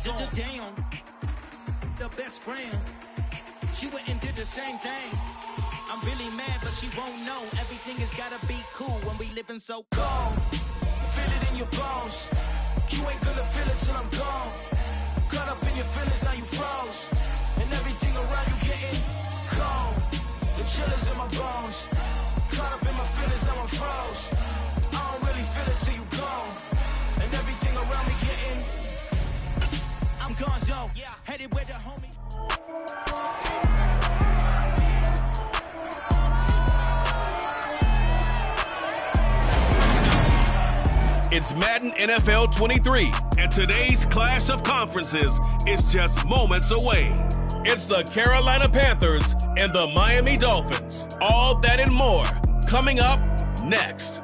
Damn, the best friend. She went and did the same thing. I'm really mad, but she won't know. Everything has gotta be cool when we living so cold. Feel it in your bones. You ain't gonna feel it till I'm gone. Caught up in your feelings, now you froze. And everything around you getting cold. The chill is in my bones. Caught up in my feelings, now I'm froze. I don't really feel it till you gone. And everything around me getting. I'm gonzo, headed with the homie. It's Madden NFL 23, and today's clash of conferences is just moments away. It's the Carolina Panthers and the Miami Dolphins. All that and more coming up next.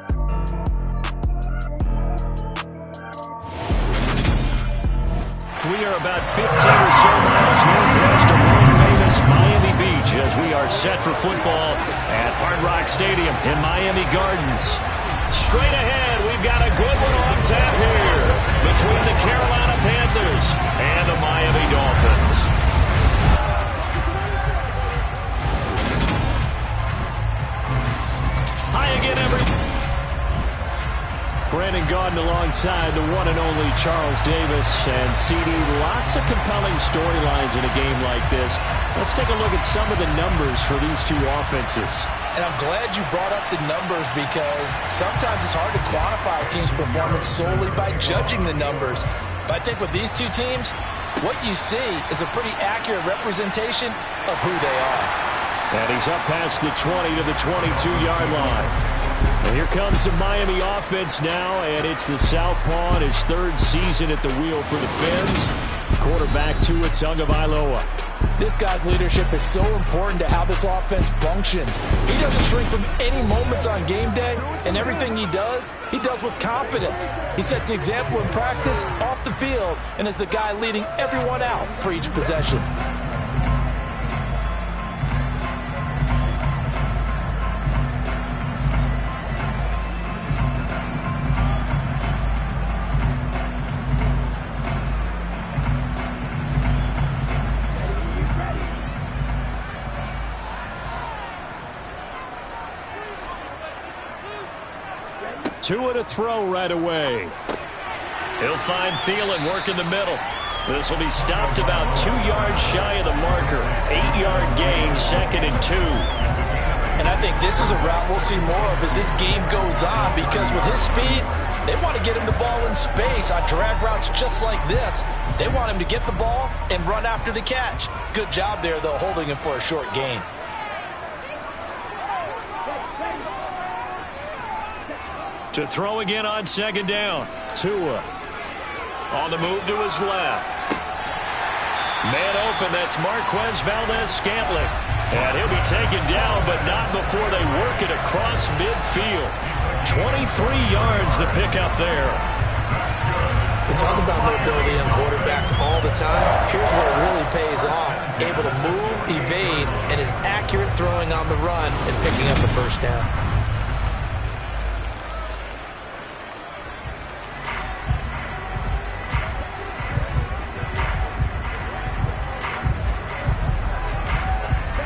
We are about 15 or so miles northwest of world-famous Miami Beach as we are set for football at Hard Rock Stadium in Miami Gardens. Straight ahead, we've got a good one on tap here between the Carolina Panthers and the Miami Dolphins. Hi again, everyone. Brandon Gaudin alongside the one and only Charles Davis. And CD, lots of compelling storylines in a game like this. Let's take a look at some of the numbers for these two offenses. And I'm glad you brought up the numbers because sometimes it's hard to quantify a team's performance solely by judging the numbers. But I think with these two teams, what you see is a pretty accurate representation of who they are. And he's up past the 20 to the 22-yard line. And here comes the Miami offense now, and it's the Southpaw in his third season at the wheel for the Fins. Quarterback Tua Tagovailoa. This guy's leadership is so important to how this offense functions. He doesn't shrink from any moments on game day, and everything he does with confidence. He sets the example in practice, off the field, and is the guy leading everyone out for each possession. Tua to throw right away. He'll find Thielen work in the middle. This will be stopped about 2 yards shy of the marker. 8-yard gain, 2nd and 2. And I think this is a route we'll see more of as this game goes on because with his speed, they want to get him the ball in space on drag routes just like this. They want him to get the ball and run after the catch. Good job there, though, holding him for a short gain. To throw again on 2nd down. Tua on the move to his left. Man open, that's Marquez Valdez-Scantling. And he'll be taken down, but not before they work it across midfield. 23 yards the pickup there. We talk about mobility on quarterbacks all the time. Here's where it really pays off. Able to move, evade, and is accurate throwing on the run and picking up a first down.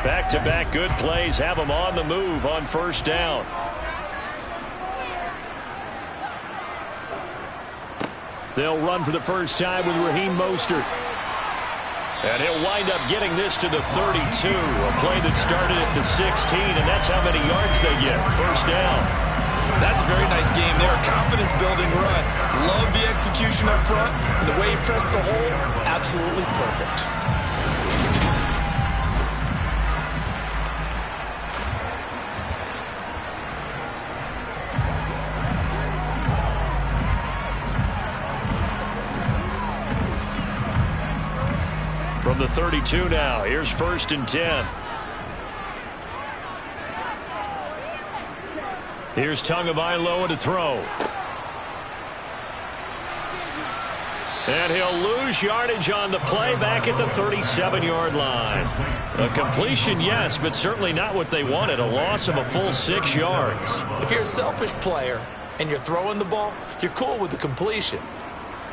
Back-to-back good plays have them on the move on first down. They'll run for the first time with Raheem Mostert. And he'll wind up getting this to the 32. A play that started at the 16, and that's how many yards they get. First down. That's a very nice game there. Confidence-building run. Love the execution up front. And the way he pressed the hole, absolutely perfect. From the 32 now, here's 1st and 10. Here's Tagovailoa to throw. And he'll lose yardage on the play back at the 37-yard line. A completion, yes, but certainly not what they wanted. A loss of a full 6 yards. If you're a selfish player and you're throwing the ball, you're cool with the completion.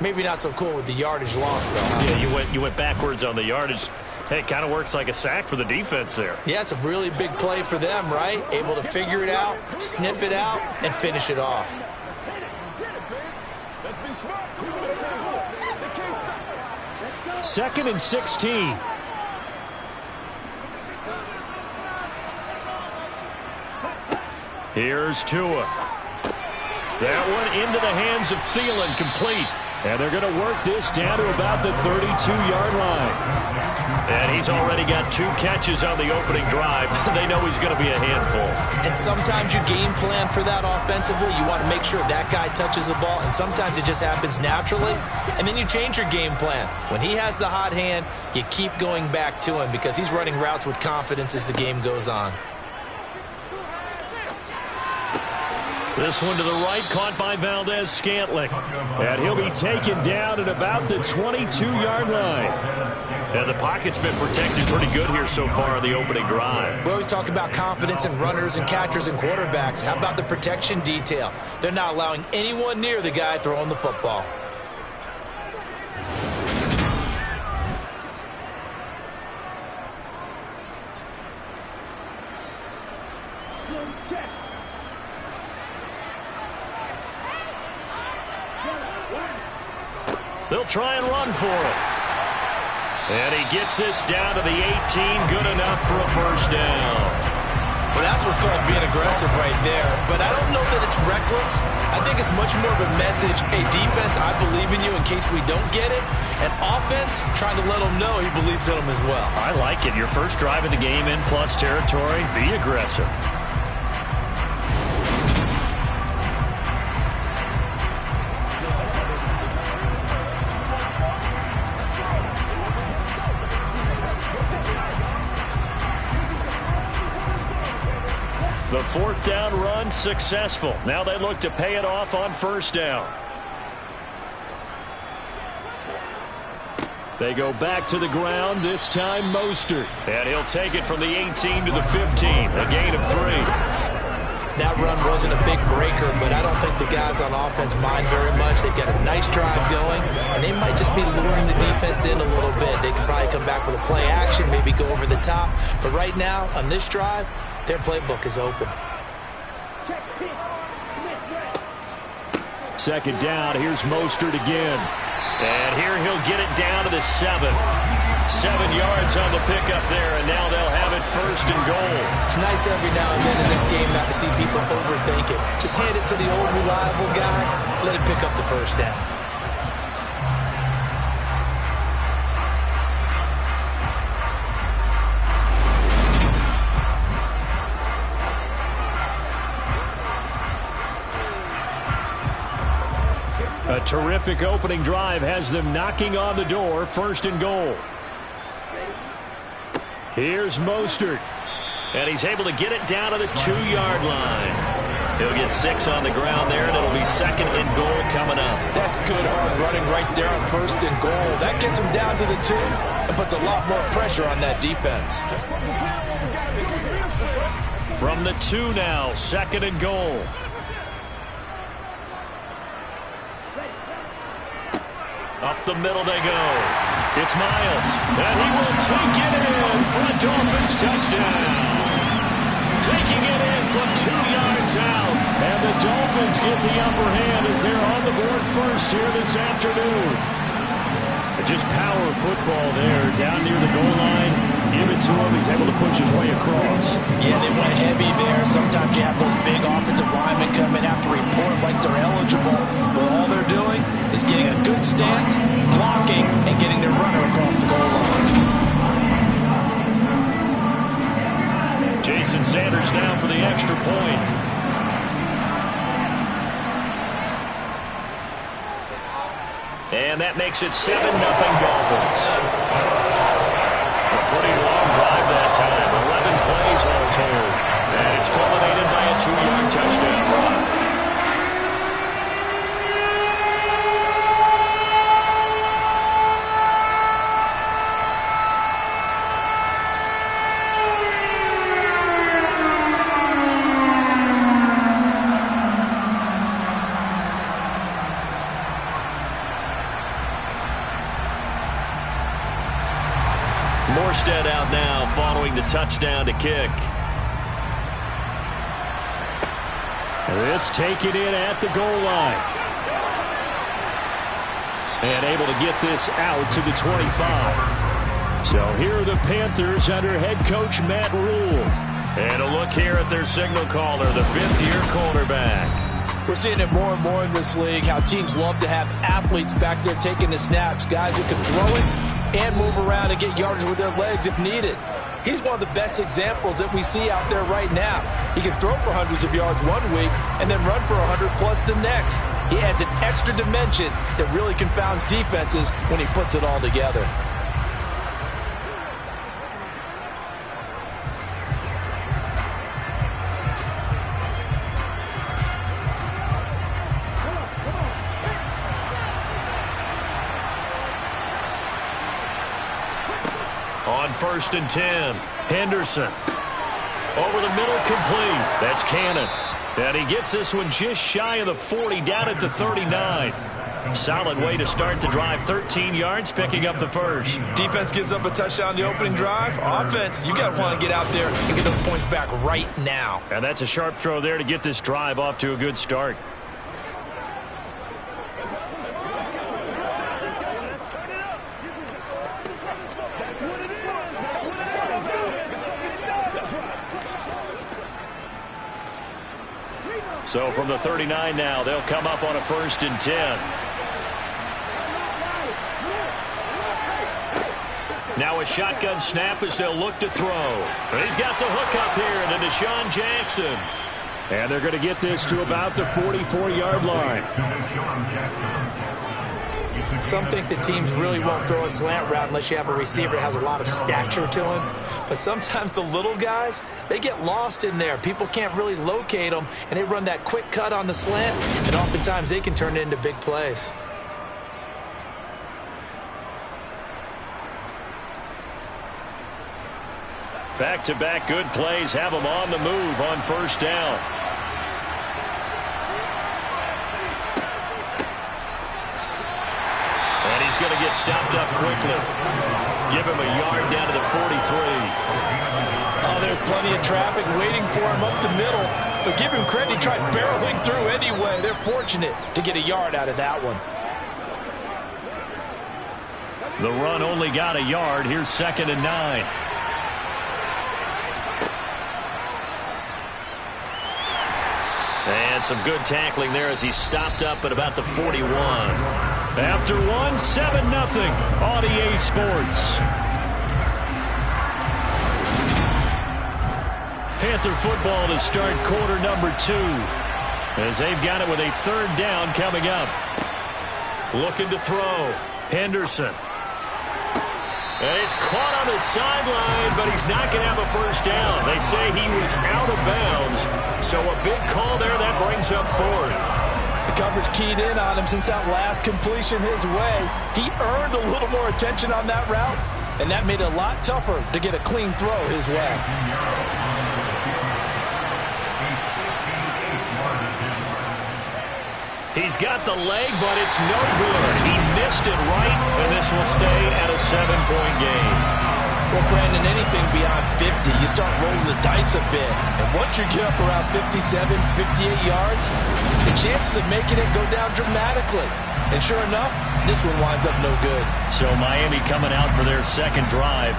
Maybe not so cool with the yardage loss, though. Huh? Yeah, you went backwards on the yardage. Hey, it kind of works like a sack for the defense there. Yeah, it's a really big play for them, right? Able to figure it out, sniff it out, and finish it off. Second and 16. Here's Tua. That one into the hands of Thielen, complete. And they're going to work this down to about the 32-yard line. And he's already got 2 catches on the opening drive. They know he's going to be a handful. And sometimes you game plan for that offensively. You want to make sure that guy touches the ball, and sometimes it just happens naturally. And then you change your game plan. When he has the hot hand, you keep going back to him because he's running routes with confidence as the game goes on. This one to the right, caught by Valdez-Scantling. And he'll be taken down at about the 22-yard line. And the pocket's been protected pretty good here so far on the opening drive. We always talk about confidence in runners and catchers and quarterbacks. How about the protection detail? They're not allowing anyone near the guy throwing the football. They'll try and run for it. And he gets this down to the 18, good enough for a first down. Well, that's what's called being aggressive right there. But I don't know that it's reckless. I think it's much more of a message. Hey, defense, I believe in you in case we don't get it. And offense, trying to let him know he believes in him as well. I like it. Your first drive of the game in plus territory, be aggressive. The fourth down run successful. Now they look to pay it off on first down. They go back to the ground, this time Mostert. And he'll take it from the 18 to the 15, a gain of 3. That run wasn't a big breaker, but I don't think the guys on offense mind very much. They've got a nice drive going, and they might just be luring the defense in a little bit. They could probably come back with a play action, maybe go over the top. But right now, on this drive, their playbook is open. Second down, here's Mostert again. And here he'll get it down to the 7. 7 yards on the pickup there, and now they'll have it first and goal. It's nice every now and then in this game not to see people overthink it. Just hand it to the old reliable guy, let him pick up the first down. A terrific opening drive has them knocking on the door, first and goal. Here's Mostert, and he's able to get it down to the 2-yard line. He'll get 6 on the ground there, and it'll be second and goal coming up. That's good hard running right there on first and goal. That gets him down to the 2 and puts a lot more pressure on that defense. From the 2 now, second and goal. Up the middle they go. It's Miles, and he will take it in for a Dolphins touchdown. Taking it in from 2 yards out. And the Dolphins get the upper hand as they're on the board first here this afternoon. Just power football there down near the goal line. Give it to him. He's able to push his way across. Yeah, they went heavy there. Sometimes you have those big offensive linemen come in after report like they're eligible. But all they're doing is getting a good stance, blocking, and getting their runner across the goal line. Jason Sanders now for the extra point. And that makes it 7-0 Dolphins. A pretty long drive that time. 11 plays all told. And it's culminated by a 2-yard touchdown run. Morstead out now following the touchdown to kick. This taken in at the goal line. And able to get this out to the 25. So here are the Panthers under head coach Matt Rule. And a look here at their signal caller, the fifth-year quarterback. We're seeing it more and more in this league, how teams love to have athletes back there taking the snaps, guys who can throw it and move around and get yardage with their legs if needed. He's one of the best examples that we see out there right now. He can throw for hundreds of yards one week and then run for 100+ the next. He adds an extra dimension that really confounds defenses when he puts it all together. On 1st and 10, Henderson. Over the middle, complete. That's Cannon. And he gets this one just shy of the 40, down at the 39. Solid way to start the drive. 13 yards, picking up the first. Defense gives up a touchdown the opening drive. Offense, you got to want to get out there and get those points back right now. And that's a sharp throw there to get this drive off to a good start. So from the 39 now, they'll come up on a 1st and 10. Now a shotgun snap as they'll look to throw. He's got the hook up here to Deshaun Jackson. And they're going to get this to about the 44-yard line. Some think that teams really won't throw a slant route unless you have a receiver that has a lot of stature to him. But sometimes the little guys, they get lost in there. People can't really locate them, and they run that quick cut on the slant, and oftentimes they can turn it into big plays. Back-to-back good plays have them on the move on 1st down. And he's going to get stopped up quickly. Give him a yard down to the 43. Oh, there's plenty of traffic waiting for him up the middle. But give him credit, he tried barreling through anyway. They're fortunate to get a yard out of that one. The run only got a yard. Here's 2nd and 9. And some good tackling there as he stopped up at about the 41. After one, 7-0 on EA Sports. Panther football to start quarter number 2. As they've got it with a 3rd down coming up. Looking to throw. Henderson. And he's caught on the sideline, but he's not going to have a 1st down. They say he was out of bounds. So a big call there that brings up 4th. The coverage keyed in on him since that last completion his way. He earned a little more attention on that route, and that made it a lot tougher to get a clean throw his way. He's got the leg, but it's no good. He missed it right, and this will stay at a 7-point game. Well, Brandon, anything beyond 50, you start rolling the dice a bit. And once you get up around 57, 58 yards, the chances of making it go down dramatically. And sure enough, this one winds up no good. So Miami coming out for their 2nd drive.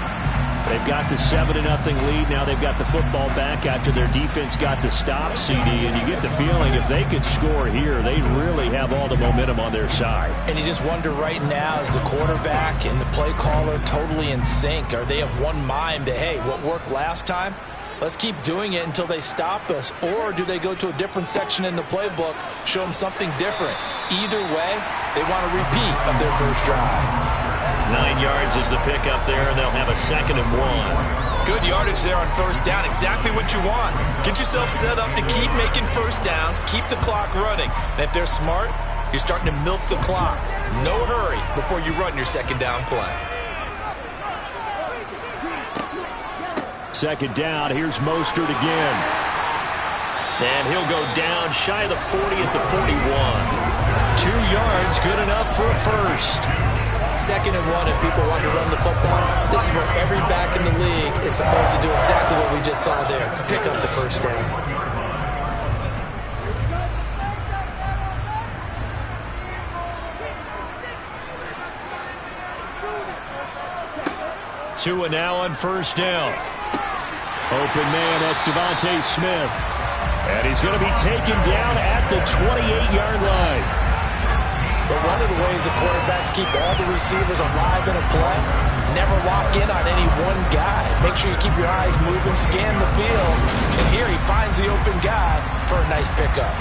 They've got the 7-0 lead. Now they've got the football back after their defense got the stop, CD. And you get the feeling if they could score here, they really have all the momentum on their side. And you just wonder right now, is the quarterback and the play caller totally in sync? Are they of one mind that, hey, what worked last time, let's keep doing it until they stop us? Or do they go to a different section in the playbook, show them something different? Either way, they want a repeat of their first drive. 9 yards is the pick up there, and they'll have a 2nd and 1. Good yardage there on 1st down. Exactly what you want. Get yourself set up to keep making 1st downs, keep the clock running. And if they're smart, you're starting to milk the clock. No hurry before you run your 2nd down play. 2nd down. Here's Mostert again. And he'll go down shy of the 40 at the 41. 2 yards, good enough for a 1st. 2nd and 1 and people want to run the football. This is where every back in the league is supposed to do exactly what we just saw there. Pick up the first down. 2 and now on first down. Open man, that's Devontae Smith. And he's going to be taken down at the 28-yard line. But one of the ways the quarterbacks keep all the receivers alive in a play, never lock in on any one guy. Make sure you keep your eyes moving, scan the field. And here he finds the open guy for a nice pickup.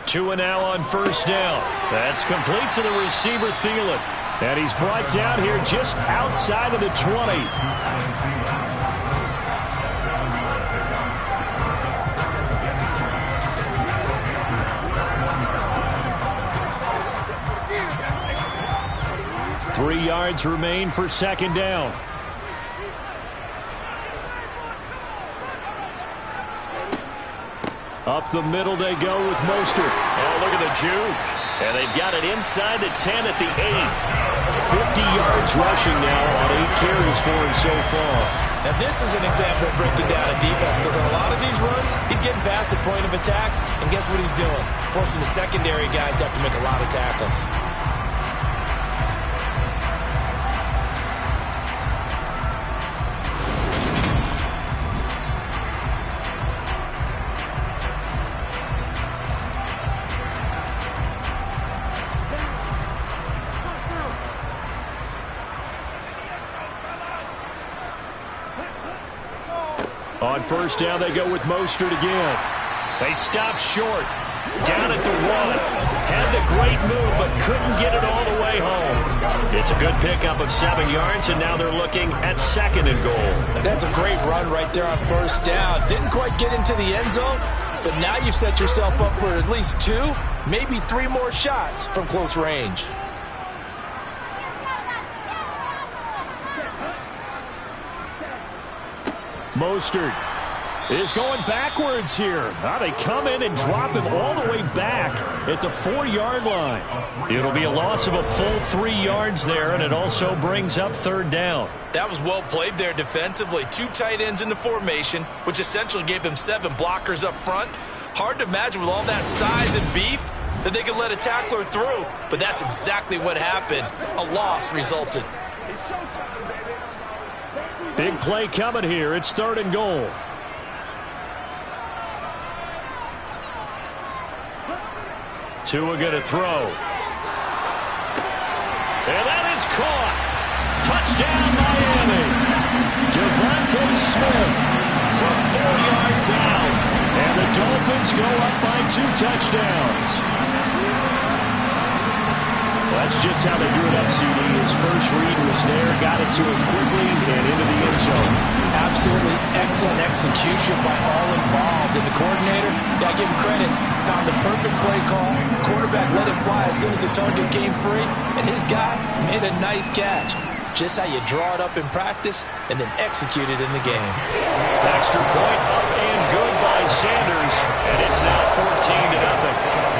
Two and now on first down. That's complete to the receiver, Thielen. And he's brought down here just outside of the 20. Three yards remain for second down. Up the middle they go with Mostert. Oh, look at the juke. And they've got it inside the 10 at the 8. 50 yards rushing now on 8 carries for him so far. Now this is an example of breaking down a defense, because on a lot of these runs, he's getting past the point of attack, and guess what he's doing? Forcing the secondary guys to have to make a lot of tackles. On first down, they go with Mostert again. They stop short. Down at the 1. Had the great move, but couldn't get it all the way home. It's a good pickup of 7 yards, and now they're looking at 2nd and goal. That's a great run right there on first down. Didn't quite get into the end zone, but now you've set yourself up for at least 2, maybe 3 more shots from close range. Mostert is going backwards here. Now they come in and drop him all the way back at the 4-yard line. It'll be a loss of a full 3 yards there, and it also brings up third down. That was well played there defensively. 2 tight ends in the formation, which essentially gave them 7 blockers up front. Hard to imagine with all that size and beef that they could let a tackler through, but that's exactly what happened. A loss resulted. Big play coming here. It's 3rd and goal. Tua going to throw. And that is caught. Touchdown, Miami. Devontae Smith from 4 yards out. And the Dolphins go up by 2 touchdowns. That's just how they drew it up, CD. His first read was there, got it to him quickly, and into the end zone. Absolutely excellent execution by all involved. And the coordinator, got to give him credit, found the perfect play call. Quarterback let it fly as soon as the target came free, and his guy made a nice catch. Just how you draw it up in practice and then execute it in the game. Extra point up and good by Sanders, and it's now 14-0.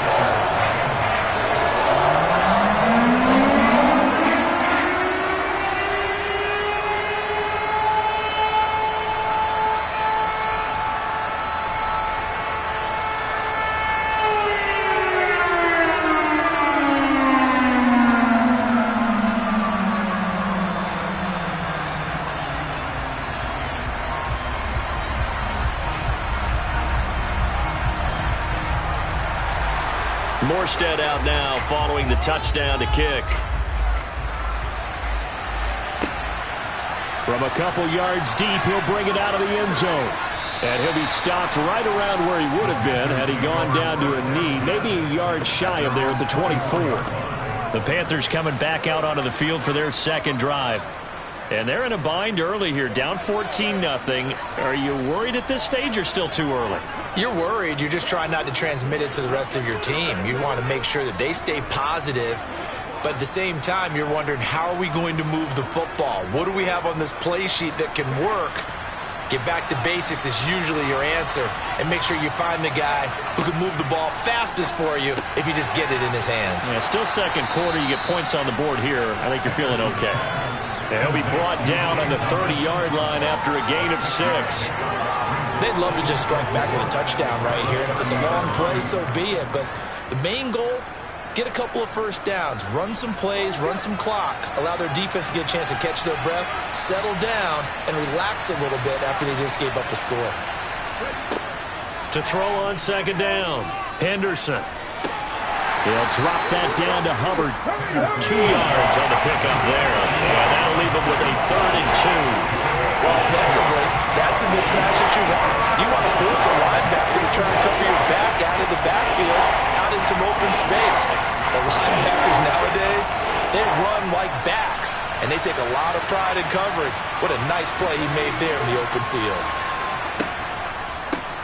Morstead out now following the touchdown to kick. From a couple yards deep, he'll bring it out of the end zone. And he'll be stopped right around where he would have been had he gone down to a knee, maybe a yard shy of there at the 24. The Panthers coming back out onto the field for their second drive. And they're in a bind early here, down 14-0. Are you worried at this stage or still too early? You're worried. You're just trying not to transmit it to the rest of your team. You want to make sure that they stay positive. But at the same time, you're wondering, how are we going to move the football? What do we have on this play sheet that can work? Get back to basics is usually your answer. And make sure you find the guy who can move the ball fastest for you if you just get it in his hands. Yeah, still second quarter. You get points on the board here. I think you're feeling okay. And he'll be brought down on the 30-yard line after a gain of 6. They'd love to just strike back with a touchdown right here. And if it's a long play, so be it. But the main goal, get a couple of first downs, run some plays, run some clock, allow their defense to get a chance to catch their breath, settle down, and relax a little bit after they just gave up a score. To throw on second down, Henderson. He'll drop that down to Hubbard. 2 yards on the pickup there. And that'll leave him with a 3rd and 2. Well, offensively, that's the mismatch that you want. You want to force a linebacker to try to cover your back out of the backfield, out in some open space. The linebackers nowadays, they run like backs, and they take a lot of pride in covering. What a nice play he made there in the open field.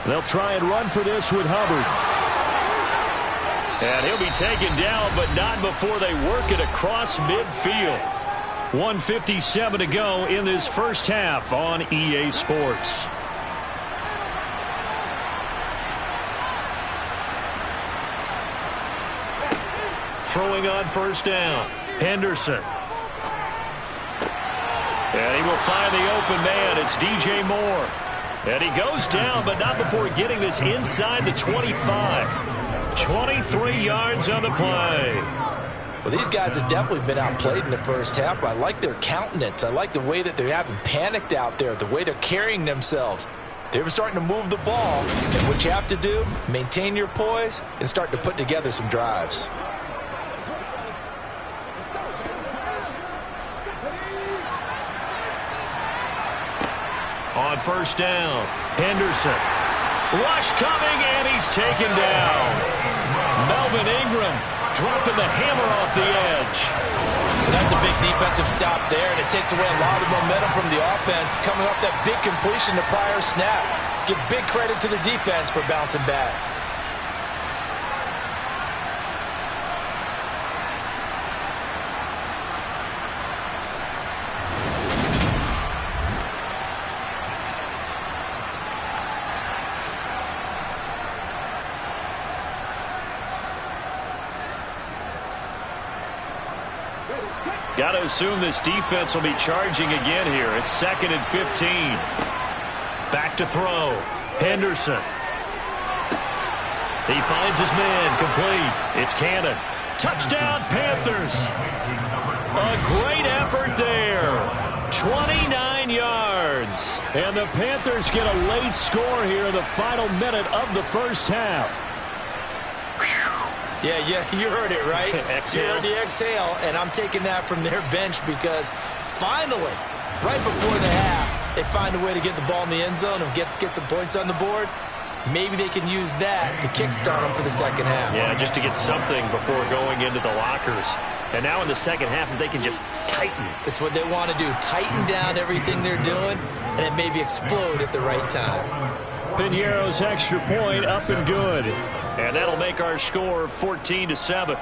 They'll try and run for this with Hubbard. And he'll be taken down, but not before they work it across midfield. 1:57 to go in this first half on EA Sports. Throwing on first down, Henderson. And he will find the open man. It's DJ Moore. And he goes down, but not before getting this inside the 25. 23 yards on the play. Well, these guys have definitely been outplayed in the first half, but I like their countenance. I like the way that they're having panicked out there, the way they're carrying themselves. They were starting to move the ball, and what you have to do, maintain your poise and start to put together some drives. On first down, Henderson. Rush coming, and he's taken down. Melvin Ingram dropping the hammer off the edge. Well, that's a big defensive stop there, and it takes away a lot of momentum from the offense. Coming off that big completion the prior snap. Give big credit to the defense for bouncing back. Got to assume this defense will be charging again here. It's 2nd and 15. Back to throw. Henderson. He finds his man. Complete. It's Cannon. Touchdown, Panthers. A great effort there. 29 yards. And the Panthers get a late score here in the final minute of the first half. Yeah, you heard it, right? Exhale. You heard the exhale, and I'm taking that from their bench because finally, right before the half, they find a way to get the ball in the end zone and get some points on the board. Maybe they can use that to kickstart them for the second half. Yeah, just to get something before going into the lockers. And now in the second half, if they can just tighten. It's what they want to do, tighten down everything they're doing, and then maybe explode at the right time. Piñeiro's extra point up and good. And that'll make our score 14-7.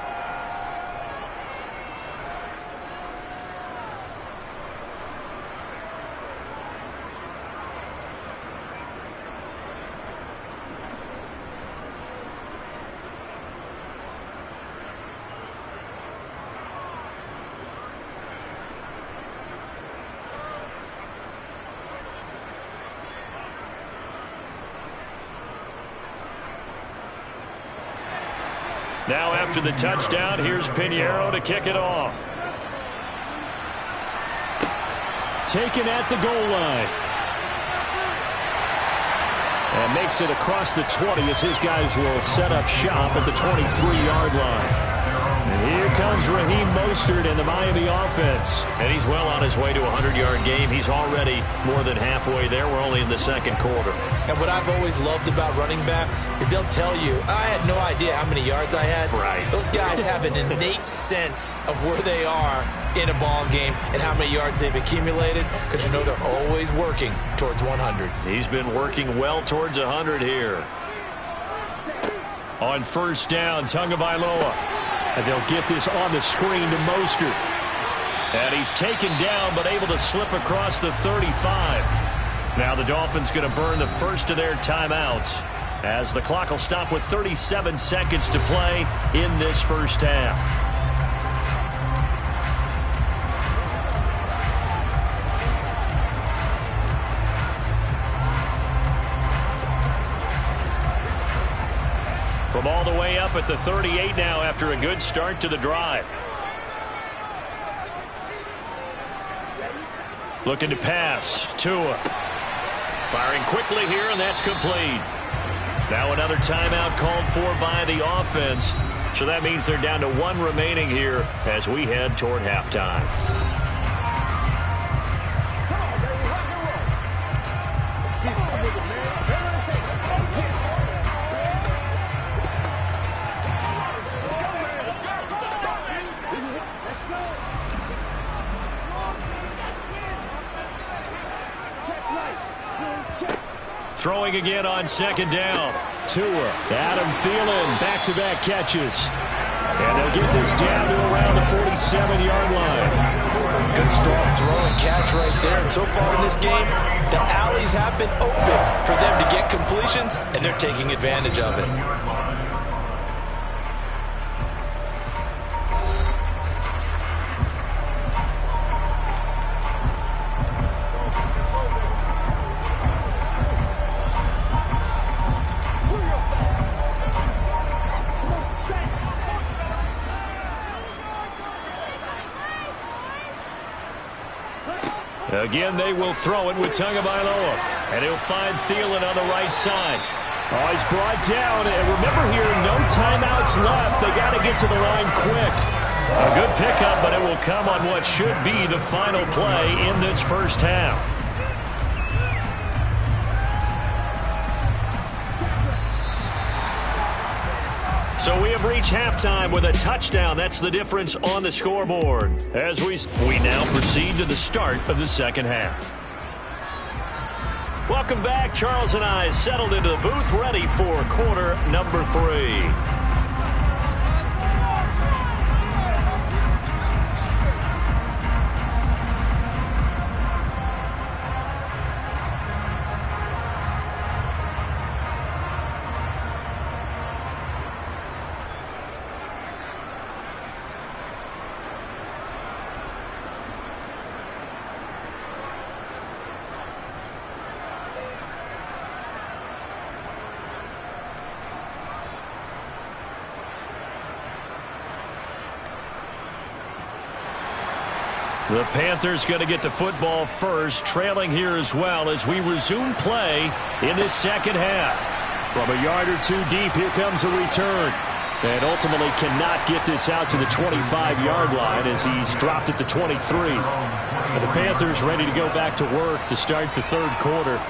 Now after the touchdown, here's Piñeiro to kick it off. Taken at the goal line. And makes it across the 20 as his guys will set up shop at the 23-yard line. And Here comes Raheem Mostert in the Miami offense. And he's well on his way to a 100-yard game. He's already more than halfway there. We're only in the second quarter. And what I've always loved about running backs is they'll tell you, I had no idea how many yards I had. Right. Those guys have an innate sense of where they are in a ball game and how many yards they've accumulated, because you know they're always working towards 100. He's been working well towards 100 here. On first down, Tagovailoa. And they'll get this on the screen to Mostert. And he's taken down but able to slip across the 35. Now the Dolphins going to burn the first of their timeouts as the clock will stop with 37 seconds to play in this first half. From all the way up at the 38 now after a good start to the drive. Looking to pass. Tua. Firing quickly here, and that's complete. Now another timeout called for by the offense. So that means they're down to one remaining here as we head toward halftime. Throwing again on second down. Tua. Adam Thielen, back-to-back catches. And they'll get this down to around the 47-yard line. Good strong throw and catch right there. And so far in this game, the alleys have been open for them to get completions, and they're taking advantage of it. Again, they will throw it with Tagovailoa. And he'll find Thielen on the right side. Oh, he's brought down. And remember here, no timeouts left. They got to get to the line quick. A good pickup, but it will come on what should be the final play in this first half. So we have reached halftime with a touchdown. That's the difference on the scoreboard. As we now proceed to the start of the second half. Welcome back. Charles and I settled into the booth, ready for quarter number 3. The Panthers going to get the football first, trailing here as well as we resume play in this second half. From a yard or two deep, here comes a return. And ultimately cannot get this out to the 25-yard line as he's dropped at the 23. And the Panthers ready to go back to work to start the third quarter.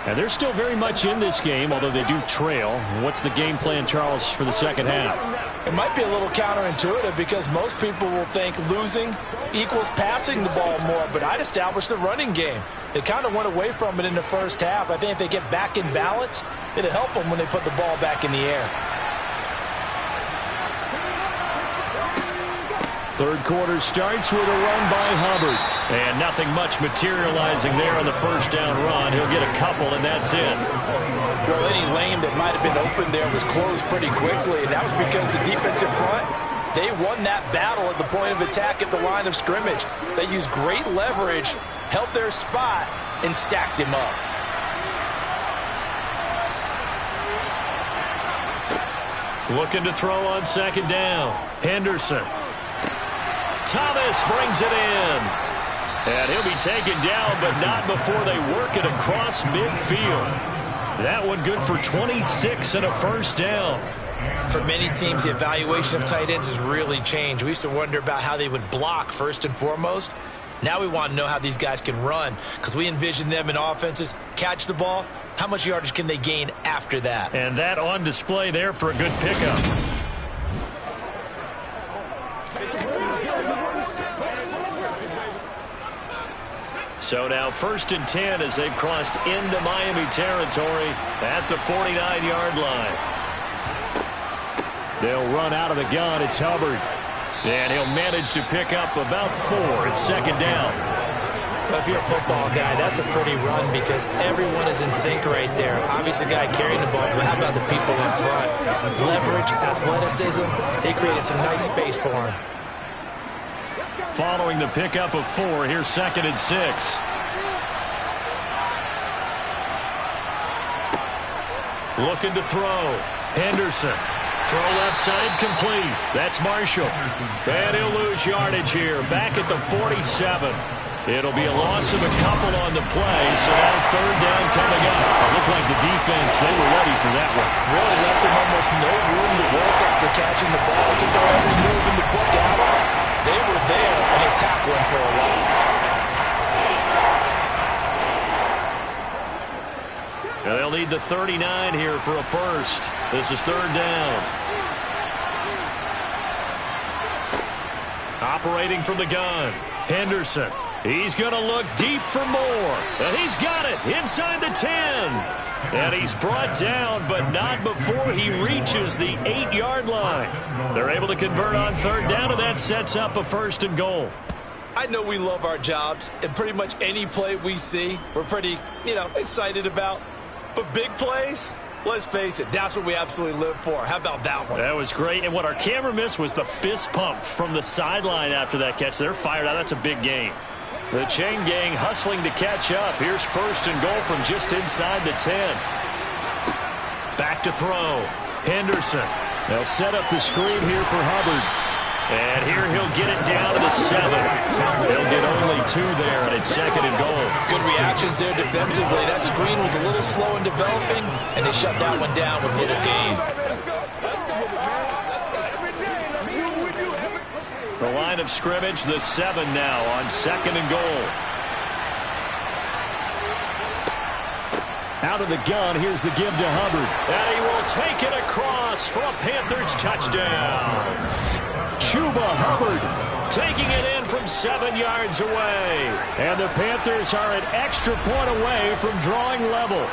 And they're still very much in this game, although they do trail. What's the game plan, Charles, for the second half? It might be a little counterintuitive because most people will think losing equals passing the ball more, but I'd establish the running game. They kind of went away from it in the first half. I think if they get back in balance, it'll help them when they put the ball back in the air. Third quarter starts with a run by Hubbard. And nothing much materializing there on the first down run. He'll get a couple, and that's it. Well, any lane that might have been open there was closed pretty quickly, and that was because the defensive front, they won that battle at the point of attack at the line of scrimmage. They used great leverage, held their spot, and stacked him up. Looking to throw on second down. Henderson. Thomas brings it in. And he'll be taken down, but not before they work it across midfield. That one good for 26 and a first down. For many teams, the evaluation of tight ends has really changed. We used to wonder about how they would block first and foremost. Now we want to know how these guys can run, because we envision them in offenses catch the ball. How much yardage can they gain after that? And that on display there for a good pickup. So now 1st and 10 as they've crossed into Miami territory at the 49-yard line. They'll run out of the gun. It's Hubbard. And he'll manage to pick up about 4. It's 2nd down. If you're a football guy, that's a pretty run because everyone is in sync right there. Obviously, the guy carrying the ball, but how about the people in front? Leverage, athleticism, they created some nice space for him. Following the pickup of 4, here's 2nd and 6. Looking to throw. Henderson. Throw left side complete. That's Marshall. And he'll lose yardage here. Back at the 47. It'll be a loss of a couple on the play, so now 3rd down coming up. It looked like the defense, they were ready for that one. Really left him almost no room to work after catching the ball. If they're ever moving the book out, they were there, and they tackled him for a loss. And they'll need the 39 here for a first. This is 3rd down. Operating from the gun, Henderson. He's going to look deep for more. And he's got it inside the 10. And he's brought down, but not before he reaches the 8-yard line. They're able to convert on 3rd down, and that sets up a 1st and goal. I know we love our jobs, and pretty much any play we see, we're pretty, excited about. But big plays, let's face it, that's what we absolutely live for. How about that one? That was great. And what our camera missed was the fist pump from the sideline after that catch. They're fired out. That's a big game. The chain gang hustling to catch up. Here's 1st and goal from just inside the 10. Back to throw. Henderson. They'll set up the screen here for Hubbard. And here he'll get it down to the 7. They'll get only 2 there, and it's 2nd and goal. Good reactions there defensively. That screen was a little slow in developing, and they shut that one down with little gain. The line of scrimmage, the 7 now on 2nd and goal. Out of the gun, here's the give to Hubbard. And he will take it across for a Panthers touchdown. Chuba Hubbard taking it in from 7 yards away. And the Panthers are an extra point away from drawing level.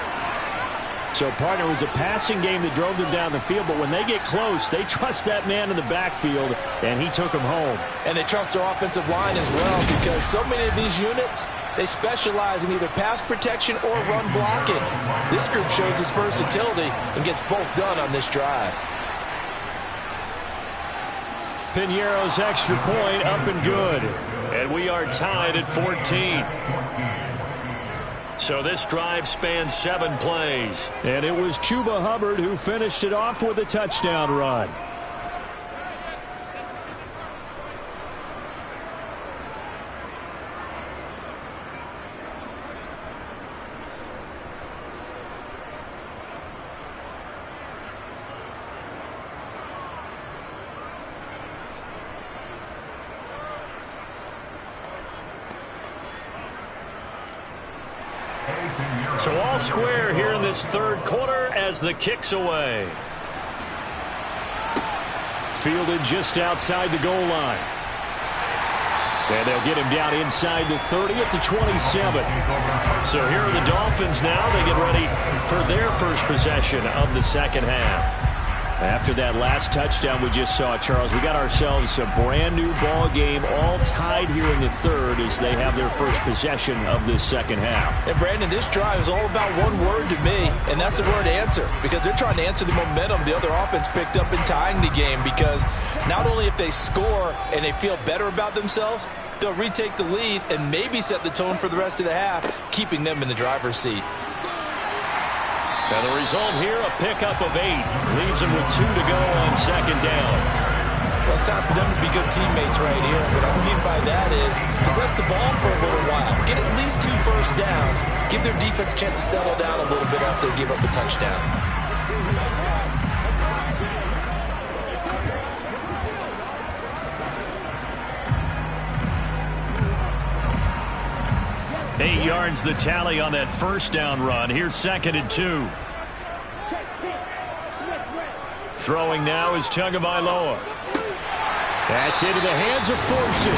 So, partner, it was a passing game that drove them down the field, but when they get close, they trust that man in the backfield, and he took them home. And they trust their offensive line as well, because so many of these units, they specialize in either pass protection or run blocking. This group shows its versatility and gets both done on this drive. Piñeiro's extra point up and good. And we are tied at 14. So this drive spans 7 plays. And it was Chuba Hubbard who finished it off with a touchdown run. So all square here in this 3rd quarter as the kick's away. Fielded just outside the goal line. And they'll get him down inside the 30 at the 27. So here are the Dolphins now. They get ready for their first possession of the 2nd half. After that last touchdown we just saw, Charles, we got ourselves a brand new ball game, all tied here in the 3rd as they have their first possession of this 2nd half. And Brandon, this drive is all about one word to me, and that's the word answer, because they're trying to answer the momentum the other offense picked up in tying the game, because not only if they score and they feel better about themselves, they'll retake the lead and maybe set the tone for the rest of the half, keeping them in the driver's seat. And the result here, a pickup of 8. Leaves them with 2 to go on 2nd down. Well, it's time for them to be good teammates right here. What I mean by that is possess the ball for a little while. Get at least 2 first downs. Give their defense a chance to settle down a little bit after they give up the touchdown. 8 yards the tally on that first down run. Here's 2nd and 2. Throwing now is Tagovailoa. That's into the hands of Fortson.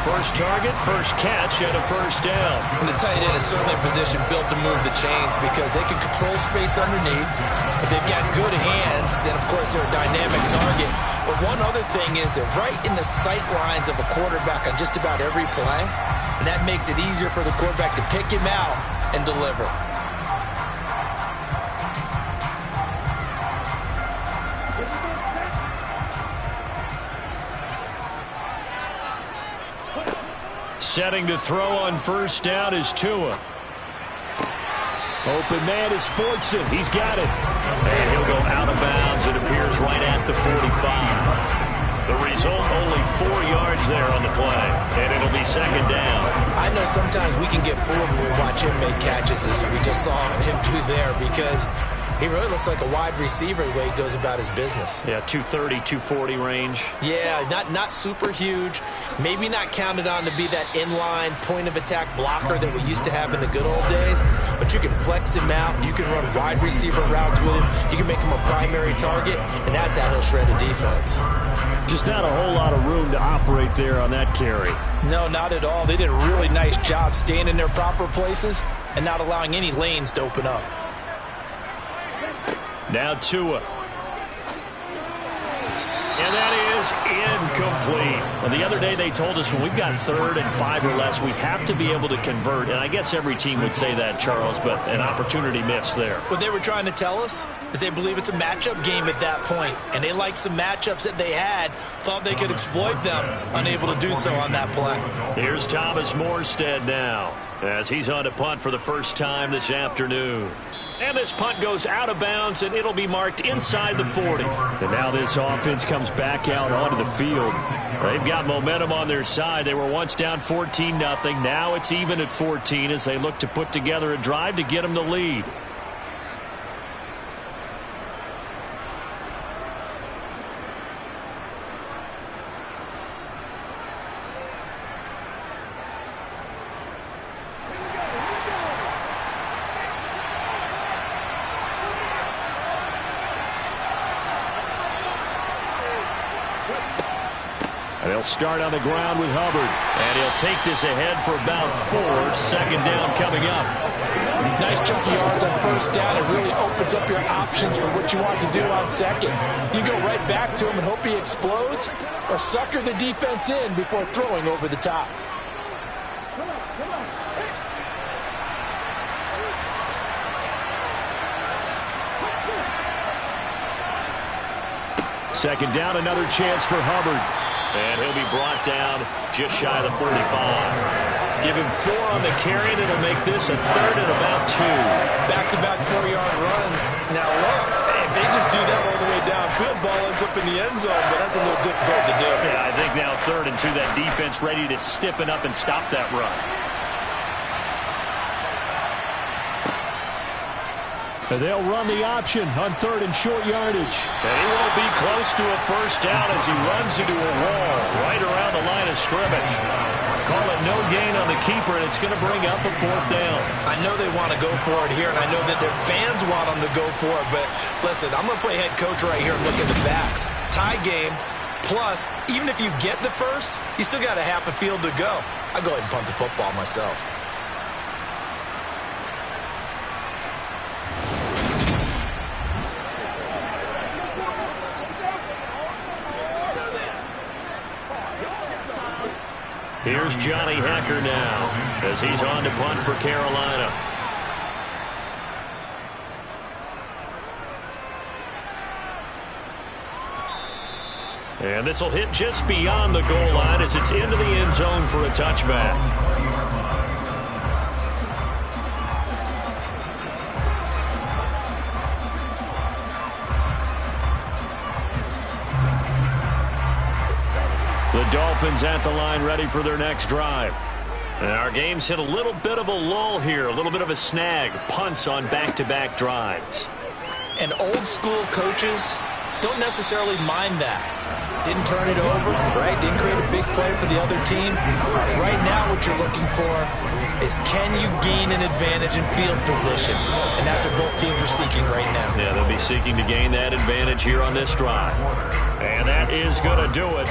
First target, first catch, and a first down. And the tight end is certainly a position built to move the chains because they can control space underneath. If they've got good hands, then, of course, they're a dynamic target. But one other thing is they're right in the sight lines of a quarterback on just about every play, and that makes it easier for the quarterback to pick him out and deliver. Setting to throw on first down is Tua. Open man is Fortson. He's got it. And he'll go out of bounds. It appears right at the 45. The result, only 4 yards there on the play. And it'll be 2nd down. I know sometimes we can get fooled when we watch him make catches, as we just saw him do there, because he really looks like a wide receiver the way he goes about his business. Yeah, 230, 240 range. Yeah, not super huge. Maybe not counted on to be that inline point-of-attack blocker that we used to have in the good old days. But you can flex him out. You can run wide receiver routes with him. You can make him a primary target, and that's how he'll shred a defense. Just not a whole lot of room to operate there on that carry. No, not at all. They did a really nice job staying in their proper places and not allowing any lanes to open up. Now Tua. And that is incomplete. Well, the other day they told us when we've got 3rd and 5 or less, we have to be able to convert. And I guess every team would say that, Charles, but an opportunity missed there. What they were trying to tell us is they believe it's a matchup game at that point. And they liked some matchups that they had, thought they could exploit them, unable to do so on that play. Here's Thomas Morstead now, as he's on to punt for the first time this afternoon. And this punt goes out of bounds, and it'll be marked inside the 40. And now this offense comes back out onto the field. They've got momentum on their side. They were once down 14-0. Now it's even at 14 as they look to put together a drive to get them the lead. They'll start on the ground with Hubbard. And he'll take this ahead for about 4. 2nd down coming up. Nice chunky yards on first down. It really opens up your options for what you want to do on 2nd. You go right back to him and hope he explodes, or sucker the defense in before throwing over the top. Second down, another chance for Hubbard. And he'll be brought down just shy of the 45. Give him 4 on the carry, and it'll make this a 3rd and about 2. Back-to-back 4-yard runs. Now, look, if they just do that all the way downfield, ball ends up in the end zone, but that's a little difficult to do. Yeah, I think now 3rd and 2, that defense ready to stiffen up and stop that run. And they'll run the option on 3rd and short yardage. And he won't be close to a first down as he runs into a wall right around the line of scrimmage. Call it no gain on the keeper, and it's going to bring up a 4th down. I know they want to go for it here, and I know that their fans want them to go for it. But listen, I'm going to play head coach right here and look at the facts. Tie game, plus, even if you get the first, you still got a half a field to go. I'll go ahead and punt the football myself. Here's Johnny Hecker now as he's on to punt for Carolina. And this will hit just beyond the goal line as it's into the end zone for a touchback. The Dolphins at the line ready for their next drive. And our game's hit a little bit of a lull here, a little bit of a snag. Punts on back-to-back drives. And old school coaches don't necessarily mind that. Didn't turn it over, right? Didn't create a big play for the other team. Right now what you're looking for is can you gain an advantage in field position? And that's what both teams are seeking right now. Yeah, they'll be seeking to gain that advantage here on this drive. And that is going to do it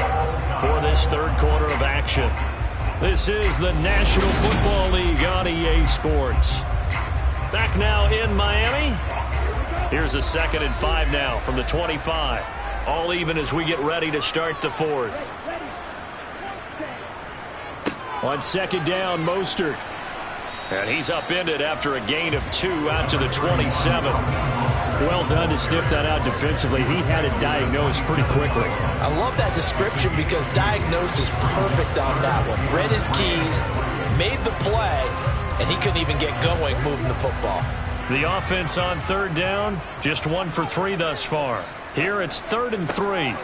for this third quarter of action. This is the National Football League on EA Sports. Back now in Miami. Here's a 2nd and 5 now from the 25. All even as we get ready to start the fourth. On 2nd down, Mostert. And he's upended after a gain of 2 out to the 27. Well done to sniff that out defensively. He had it diagnosed pretty quickly. I love that description because diagnosed is perfect on that one. Read his keys, made the play, and he couldn't even get going moving the football. The offense on 3rd down, just 1 for 3 thus far. Here it's 3rd and 3.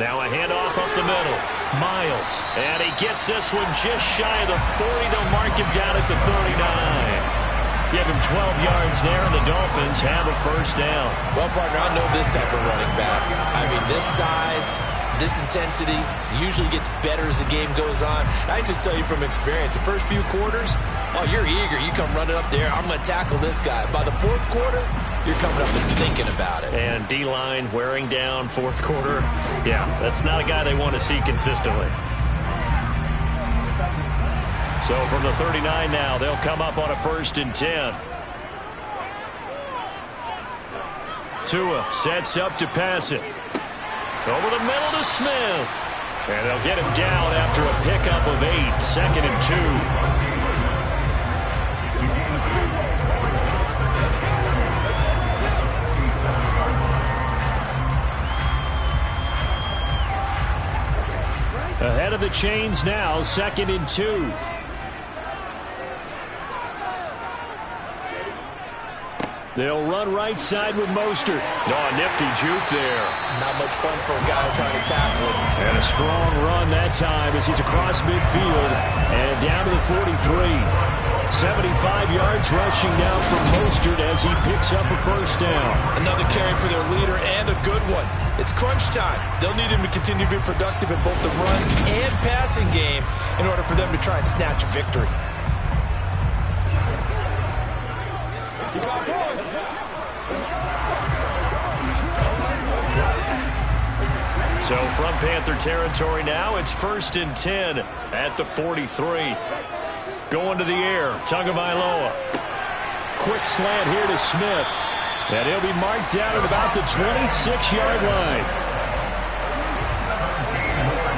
Now a handoff up the middle. Miles, and he gets this one just shy of the 40. They'll mark him down at the 39. Give him 12 yards there, and the Dolphins have a 1st down. Well, partner, I know this type of running back. I mean, this size, this intensity usually gets better as the game goes on. I just tell you from experience, the first few quarters, oh, you're eager. You come running up there, I'm going to tackle this guy. By the 4th quarter, you're coming up and thinking about it. And D-line wearing down 4th quarter. Yeah, that's not a guy they want to see consistently. So from the 39 now, they'll come up on a 1st and 10. Tua sets up to pass it. Over the middle to Smith. And they'll get him down after a pickup of 8. 2nd and 2. Ahead of the chains now, 2nd and 2. They'll run right side with Mostert. Oh, nifty juke there. Not much fun for a guy trying to tackle him. And a strong run that time as he's across midfield and down to the 43. 75 yards rushing now from Mostert as he picks up a 1st down. Another carry for their leader and a good one. It's crunch time. They'll need him to continue to be productive in both the run and passing game in order for them to try and snatch a victory. So from Panther territory now, it's 1st and 10 at the 43. Going to the air, Tagovailoa. Quick slant here to Smith. And he'll be marked down at about the 26-yard line.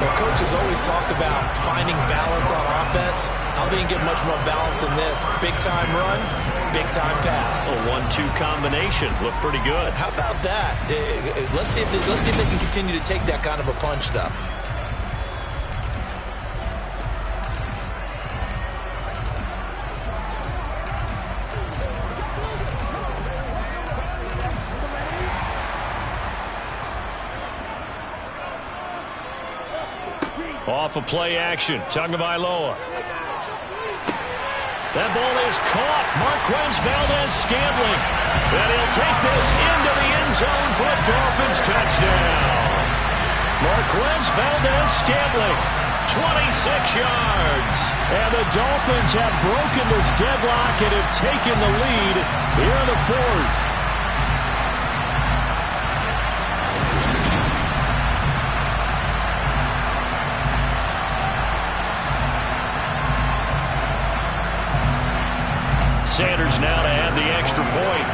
Well, coaches always talk about finding balance on offense. I don't think you get much more balance than this. Big-time run, big-time pass. A 1-2 combination. Looked pretty good. How about that? Let's see if they can continue to take that kind of a punch, though. Off of play action, Tagovailoa. That ball is caught. Marquez Valdez-Scantling. And he'll take this into the end zone for a Dolphins touchdown. Marquez Valdez-Scantling, 26 yards. And the Dolphins have broken this deadlock and have taken the lead here in the 4th. Sanders now to add the extra point.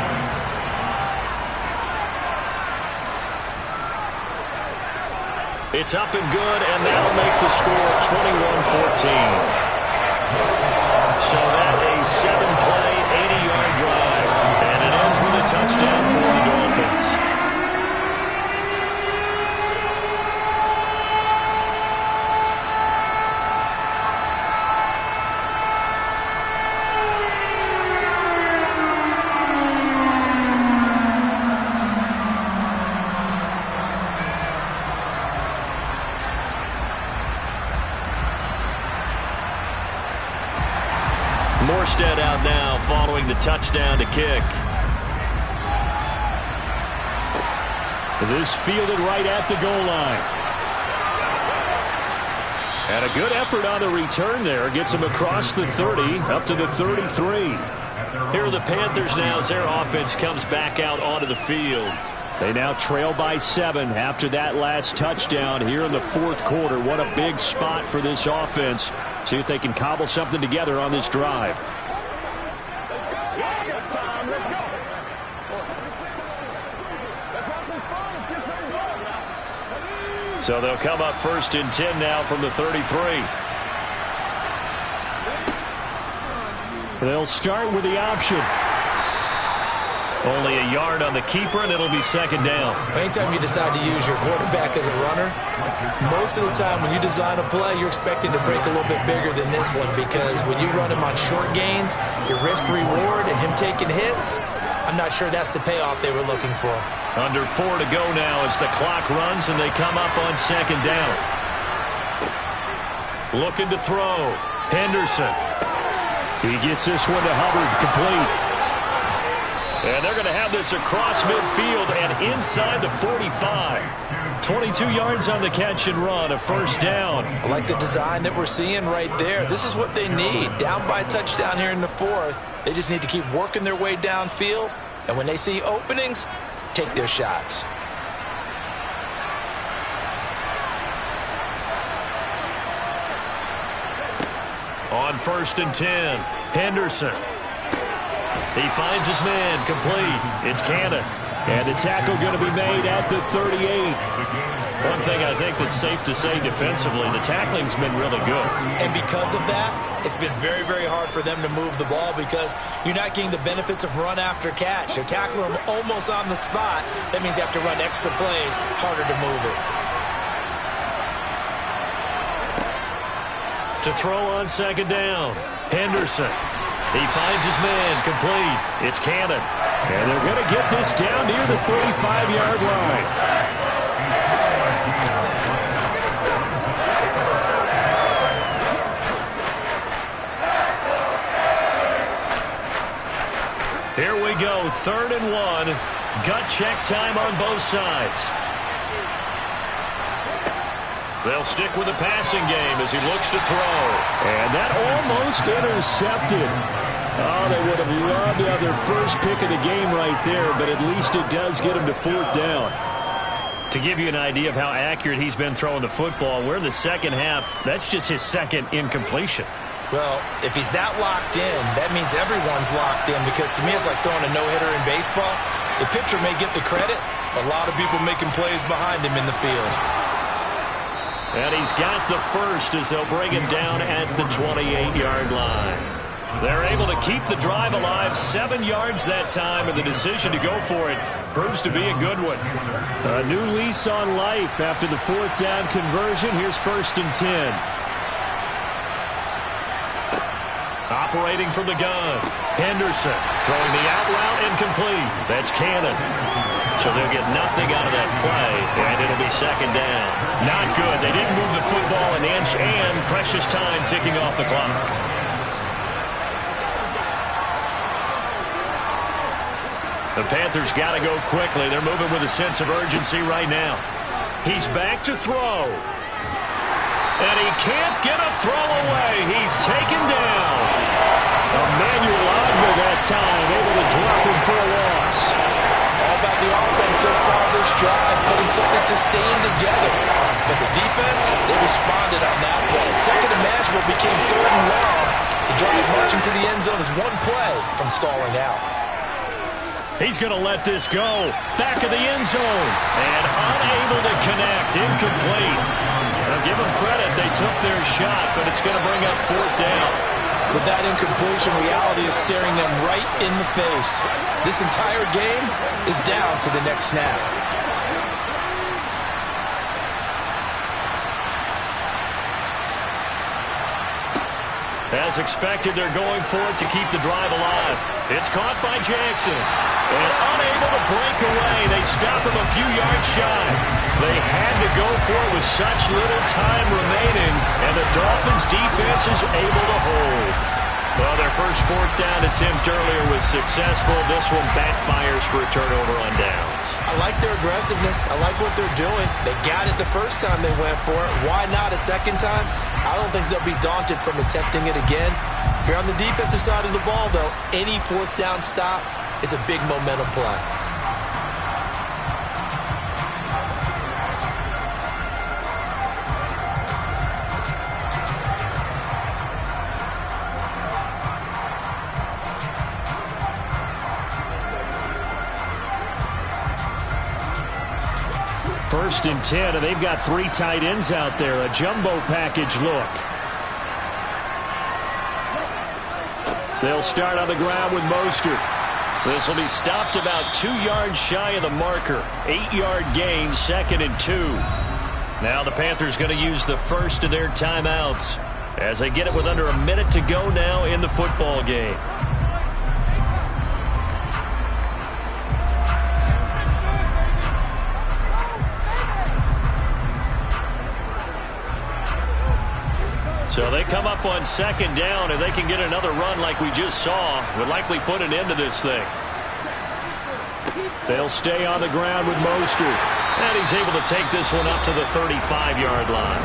It's up and good, and that'll make the score 21-14. So that a 7-play, 80-yard drive, and it ends with a touchdown for the Dolphins. Morstead out now following the touchdown to kick. This fielded right at the goal line. And a good effort on the return there. Gets him across the 30, up to the 33. Here are the Panthers now as their offense comes back out onto the field. They now trail by 7 after that last touchdown here in the fourth quarter. What a big spot for this offense. See if they can cobble something together on this drive. So they'll come up 1st and 10 now from the 33. They'll start with the option. Only a yard on the keeper, and it'll be 2nd down. Anytime you decide to use your quarterback as a runner, most of the time when you design a play, you're expecting to break a little bit bigger than this one, because when you run him on short gains, your risk-reward and him taking hits, I'm not sure that's the payoff they were looking for. Under 4 to go now as the clock runs, and they come up on 2nd down. Looking to throw. Henderson. He gets this one to Hubbard, complete. And they're going to have this across midfield and inside the 45. 22 yards on the catch and run, a 1st down. I like the design that we're seeing right there. This is what they need. Down by a touchdown here in the 4th. They just need to keep working their way downfield. And when they see openings, take their shots. On 1st and 10, Henderson. He finds his man, complete. It's Cannon. And the tackle going to be made at the 38. One thing I think that's safe to say defensively, the tackling's been really good. And because of that, it's been very, very hard for them to move the ball because you're not getting the benefits of run after catch. They're tackling them almost on the spot. That means you have to run extra plays, harder to move it. To throw on 2nd down, Henderson. He finds his man, complete. It's Cannon. And they're going to get this down near the 35-yard line. Here we go, 3rd and 1. Gut check time on both sides. They'll stick with the passing game as he looks to throw. And that almost intercepted. Oh, they would have loved to have their first pick of the game right there, but at least it does get him to 4th down. To give you an idea of how accurate he's been throwing the football, we're in the second half. That's just his 2nd incompletion. Well, if he's that locked in, that means everyone's locked in, because to me it's like throwing a no-hitter in baseball. The pitcher may get the credit, a lot of people making plays behind him in the field. And he's got the first as they'll bring him down at the 28-yard line. They're able to keep the drive alive, 7 yards that time, and the decision to go for it proves to be a good one. A new lease on life after the 4th down conversion. Here's 1st and 10. Operating from the gun, Henderson throwing the out route incomplete. That's Cannon. So they'll get nothing out of that play, and it'll be 2nd down. Not good. They didn't move the football an inch, and precious time ticking off the clock. The Panthers got to go quickly. They're moving with a sense of urgency right now. He's back to throw. And he can't get a throw away. He's taken down. Emmanuel Ogba that time, able to drop him for a loss. All about the offense so far this drive, putting something sustained together. But the defense, they responded on that play. 2nd and manageable became 3rd and long. The drive marching to the end zone is one play from stalling out. He's going to let this go. Back of the end zone. And unable to connect. Incomplete. Now give them credit. They took their shot, but it's going to bring up 4th down. With that incompletion, reality is staring them right in the face. This entire game is down to the next snap. As expected, they're going for it to keep the drive alive. It's caught by Jackson. And unable to break away. They stop him a few yards shy. They had to go for it with such little time remaining. And the Dolphins' defense is able to hold. Well, their first fourth down attempt earlier was successful. This one backfires for a turnover on downs. I like their aggressiveness. I like what they're doing. They got it the first time they went for it. Why not a second time? I don't think they'll be daunted from attempting it again. If you're on the defensive side of the ball, though, any fourth down stop is a big momentum play. First and 10, and they've got 3 tight ends out there. A jumbo package look. They'll start on the ground with Mostert. This will be stopped about 2 yards shy of the marker. 8-yard gain, 2nd and 2. Now the Panthers going to use the first of their timeouts as they get it with under a minute to go now in the football game. So they come up on 2nd down, and they can get another run like we just saw. Would likely put an end to this thing. They'll stay on the ground with Mostert. And he's able to take this one up to the 35-yard line.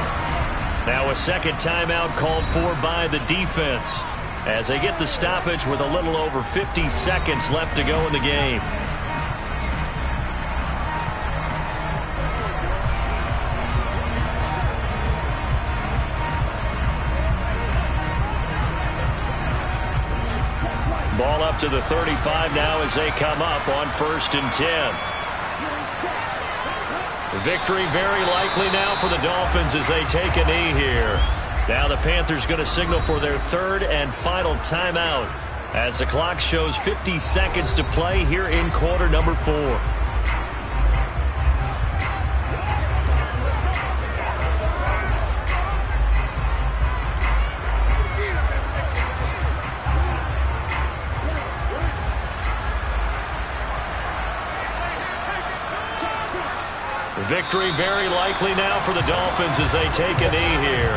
Now a second timeout called for by the defense as they get the stoppage with a little over 50 seconds left to go in the game. Ball up to the 35 now as they come up on 1st and 10. Victory very likely now for the Dolphins as they take a knee here. Now the Panthers going to signal for their 3rd and final timeout as the clock shows 50 seconds to play here in quarter number 4. Victory very likely now for the Dolphins as they take a knee here.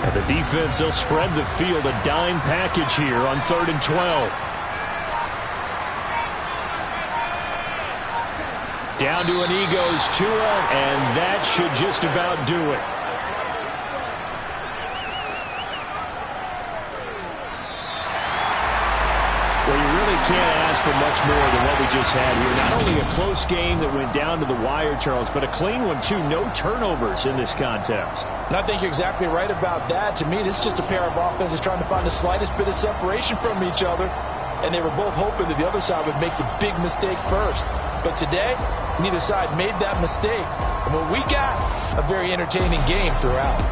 And the defense, they'll spread the field, a dime package here on 3rd and 12. Down to an E goes Tua, and that should just about do it. Well, you really can't ask for much more than what we just had here. Not only a close game that went down to the wire, Charles, but a clean one, too. No turnovers in this contest. And I think you're exactly right about that. To me, this is just a pair of offenses trying to find the slightest bit of separation from each other. And they were both hoping that the other side would make the big mistake first. But today, neither side made that mistake. And what we got, a very entertaining game throughout.